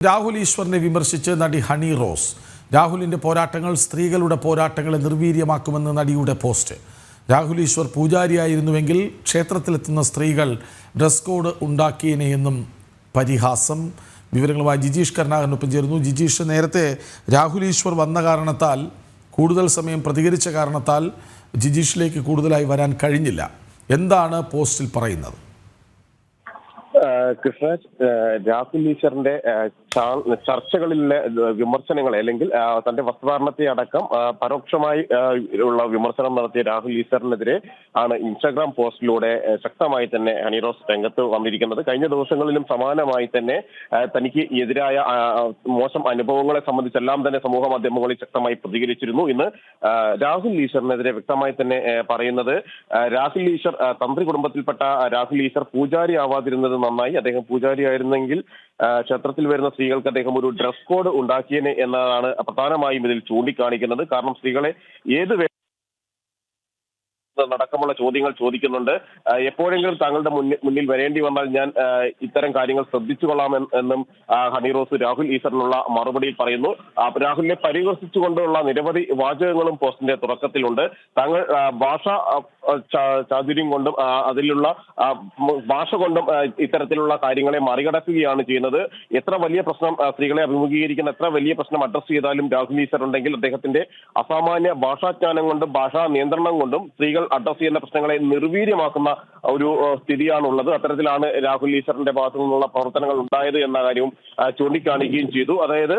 രാഹുൽ ഈശ്വറിനെ വിമർശിച്ച് നടി ഹണി റോസ്. രാഹുലിൻ്റെ പോരാട്ടങ്ങൾ സ്ത്രീകളുടെ പോരാട്ടങ്ങളെ നിർവീര്യമാക്കുമെന്ന് നടിയുടെ പോസ്റ്റ്. രാഹുൽ ഈശ്വർ പൂജാരിയായിരുന്നുവെങ്കിൽ ക്ഷേത്രത്തിലെത്തുന്ന സ്ത്രീകൾ ഡ്രസ് കോഡ് ഉണ്ടാക്കിയേനെയെന്നും പരിഹാസം. വിവരങ്ങളുമായി ജിജീഷ് കരുണാകരനൊപ്പം ചേരുന്നു. ജിജീഷ്, നേരത്തെ രാഹുൽ ഈശ്വർ വന്ന കാരണത്താൽ, കൂടുതൽ സമയം പ്രതികരിച്ച കാരണത്താൽ ജിജീഷിലേക്ക് കൂടുതലായി വരാൻ കഴിഞ്ഞില്ല. എന്താണ് പോസ്റ്റിൽ പറയുന്നത്? കൃഷ്ണരാജ്, രാഹുൽ ഈശ്വറിന്റെ ചർച്ചകളിലെ വിമർശനങ്ങളെ അല്ലെങ്കിൽ തന്റെ വസ്ത്രധാരണത്തെ അടക്കം പരോക്ഷമായി ഉള്ള വിമർശനം നടത്തിയ രാഹുൽ ഈശ്വറിനെതിരെ ആണ് ഇൻസ്റ്റാഗ്രാം പോസ്റ്റിലൂടെ ശക്തമായി തന്നെ ഹണി റോസ് രംഗത്ത് വന്നിരിക്കുന്നത്. കഴിഞ്ഞ ദിവസങ്ങളിലും സമാനമായി തന്നെ തനിക്ക് എതിരായ മോശം അനുഭവങ്ങളെ സംബന്ധിച്ചെല്ലാം തന്നെ സമൂഹ മാധ്യമങ്ങളിൽ ശക്തമായി പ്രതികരിച്ചിരുന്നു. ഇന്ന് രാഹുൽ ഈശ്വറിനെതിരെ വ്യക്തമായി തന്നെ പറയുന്നത്, രാഹുൽ ഈശ്വർ തന്ത്രി കുടുംബത്തിൽപ്പെട്ട രാഹുൽ ഈശ്വർ പൂജാരി ആവാതിരുന്നത് നന്നായി. അദ്ദേഹം പൂജാരിയായിരുന്നെങ്കിൽ ക്ഷേത്രത്തിൽ വരുന്ന സ്ത്രീകൾക്ക് അദ്ദേഹം ഒരു ഡ്രസ് കോഡ് ഉണ്ടാക്കിയേനെ എന്നതാണ് പ്രധാനമായും ഇതിൽ ചൂണ്ടിക്കാണിക്കുന്നത്. കാരണം സ്ത്രീകളെ ഏത് അടക്കമുള്ള ചോദ്യങ്ങൾ ചോദിക്കുന്നുണ്ട്. എപ്പോഴെങ്കിലും താങ്കളുടെ മുന്നിൽ വരേണ്ടി വന്നാൽ ഞാൻ ഇത്തരം കാര്യങ്ങൾ ശ്രദ്ധിച്ചു കൊള്ളാം എന്നും ഹണി റോസ് രാഹുൽ ഈശ്വറിനുള്ള മറുപടിയിൽ പറയുന്നു. രാഹുലിനെ പരിഹസിച്ചുകൊണ്ടുള്ള നിരവധി വാചകങ്ങളും പോസ്റ്റിന്റെ തുടക്കത്തിലുണ്ട്. താങ്കൾ ഭാഷാ ചാതുര്യം കൊണ്ടും അതിലുള്ള ഭാഷ കൊണ്ടും ഇത്തരത്തിലുള്ള കാര്യങ്ങളെ മറികടക്കുകയാണ് ചെയ്യുന്നത്. എത്ര വലിയ പ്രശ്നം സ്ത്രീകളെ അഭിമുഖീകരിക്കുന്ന എത്ര വലിയ പ്രശ്നം അഡ്രസ് ചെയ്താലും രാഹുൽ ഈശ്വർ ഉണ്ടെങ്കിൽ അദ്ദേഹത്തിന്റെ അസാമാന്യ ഭാഷാജ്ഞാനം കൊണ്ടും ഭാഷാ നിയന്ത്രണം കൊണ്ടും സ്ത്രീകൾ അഡ്രസ് ചെയ്യുന്ന പ്രശ്നങ്ങളെ നിർവീര്യമാക്കുന്ന ഒരു സ്ഥിതിയാണുള്ളത്. അത്തരത്തിലാണ് രാഹുൽ ഈശ്വറിന്റെ ഭാഗത്തു നിന്നുള്ള പ്രവർത്തനങ്ങൾ ഉണ്ടായത് എന്ന കാര്യവും ചൂണ്ടിക്കാണിക്കുകയും ചെയ്തു. അതായത്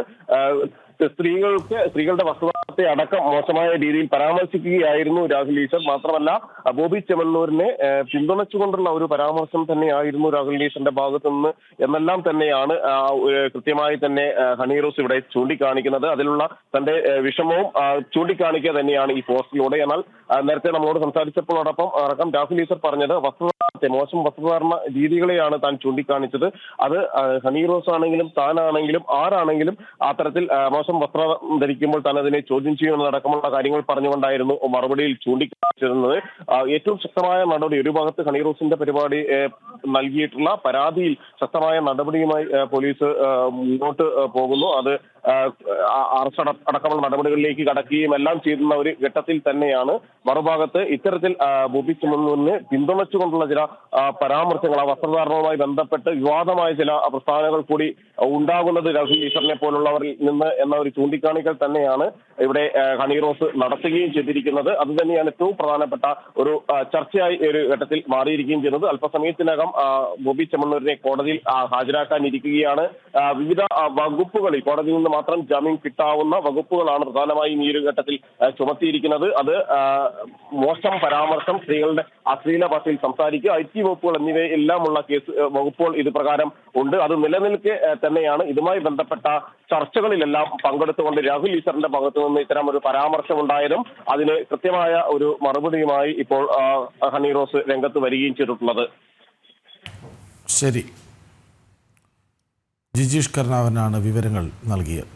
സ്ത്രീകളുടെ വസ്തുതാത്തെ അടക്കം മോശമായ രീതിയിൽ പരാമർശിക്കുകയായിരുന്നു രാഹുൽ ഈശ്വർ. മാത്രമല്ല, ബോബി ചെമ്മണ്ണൂരിനെ പിന്തുണച്ചുകൊണ്ടുള്ള ഒരു പരാമർശം തന്നെയായിരുന്നു രാഹുൽ ഈശ്വറിന്റെ ഭാഗത്തു നിന്ന് എന്നെല്ലാം തന്നെയാണ് കൃത്യമായി തന്നെ ഹണി റോസ് ഇവിടെ ചൂണ്ടിക്കാണിക്കുന്നത്. അതിലുള്ള തന്റെ വിഷമവും ചൂണ്ടിക്കാണിക്കുക തന്നെയാണ് ഈ പോസ്റ്റിലൂടെ. എന്നാൽ നേരത്തെ നമ്മളോട് സംസാരിച്ചപ്പോഴോടൊപ്പം രാഹുൽ ഈശ്വർ പറഞ്ഞത് മോശം വസ്ത്രധാരണ രീതികളെയാണ് താൻ ചൂണ്ടിക്കാണിച്ചത്. അത് ഹണി റോസ് ആണെങ്കിലും താനാണെങ്കിലും ആരാണെങ്കിലും അത്തരത്തിൽ മോശം വസ്ത്രം ധരിക്കുമ്പോൾ താൻ അതിനെ ചോദ്യം ചെയ്യുമെന്നതടക്കമുള്ള കാര്യങ്ങൾ പറഞ്ഞുകൊണ്ടായിരുന്നു മറുപടിയിൽ ചൂണ്ടിക്കാണിച്ചിരുന്നത്. ഏറ്റവും ശക്തമായ നടപടി, ഒരു ഭാഗത്ത് ഹണി റോസിന്റെ പരിപാടി നൽകിയിട്ടുള്ള പരാതിയിൽ ശക്തമായ നടപടിയുമായി പോലീസ് മുന്നോട്ട് പോകുന്നു. അത് അറസ്റ്റ് അടക്കമുള്ള നടപടികളിലേക്ക് കടക്കുകയും എല്ലാം ചെയ്യുന്ന ഒരു ഘട്ടത്തിൽ തന്നെയാണ് മറുഭാഗത്ത് ഇത്തരത്തിൽ ബോബി ചെമ്മണ്ണൂരിനെ പിന്തുണച്ചുകൊണ്ടുള്ള ചില പരാമർശങ്ങൾ, ആ വസ്ത്രധാരണവുമായി ബന്ധപ്പെട്ട് വിവാദമായ ചില പ്രസ്താവനകൾ കൂടി ഉണ്ടാകുന്നത് രാഹുൽ ഈശ്വറിനെ പോലുള്ളവരിൽ നിന്ന് എന്ന ഒരു ചൂണ്ടിക്കാണിക്കൽ തന്നെയാണ് ഇവിടെ ഹണി റോസ് നടത്തുകയും ചെയ്തിരിക്കുന്നത്. അത് തന്നെയാണ് ഏറ്റവും പ്രധാനപ്പെട്ട ഒരു ചർച്ചയായി ഒരു ഘട്ടത്തിൽ മാറിയിരിക്കുകയും ചെയ്യുന്നത്. അല്പസമയത്തിനകം ബോബി ചെമ്മണ്ണൂരിനെ കോടതിയിൽ ഹാജരാക്കാനിരിക്കുകയാണ്. വിവിധ വകുപ്പുകളിൽ കോടതിയിൽ നിന്ന് മാത്രം ജാമ്യം കിട്ടാവുന്ന വകുപ്പുകളാണ് പ്രധാനമായും ഈ ഒരു ഘട്ടത്തിൽ ചുമത്തിയിരിക്കുന്നത്. അത് മോശം പരാമർശം, സ്ത്രീകളുടെ അശ്ലീല ഭാഷയിൽ സംസാരിക്കുക, IT വകുപ്പുകൾ എന്നിവയെല്ലാമുള്ള വകുപ്പുകൾ ഇത് പ്രകാരം ഉണ്ട്. അത് നിലനിൽക്കെ തന്നെയാണ് ഇതുമായി ബന്ധപ്പെട്ട ചർച്ചകളിലെല്ലാം പങ്കെടുത്തുകൊണ്ട് രാഹുൽ ഈശ്വറിന്റെ ഭാഗത്തു നിന്ന് ഇത്തരം ഒരു പരാമർശം ഉണ്ടായതും അതിന് കൃത്യമായ ഒരു മറുപടിയുമായി ഇപ്പോൾ ഹണി റോസ് രംഗത്ത് വരികയും ചെയ്തിട്ടുള്ളത്. ശരി, ജിജീഷ് കരുണാകരനാണ് വിവരങ്ങൾ നൽകിയത്.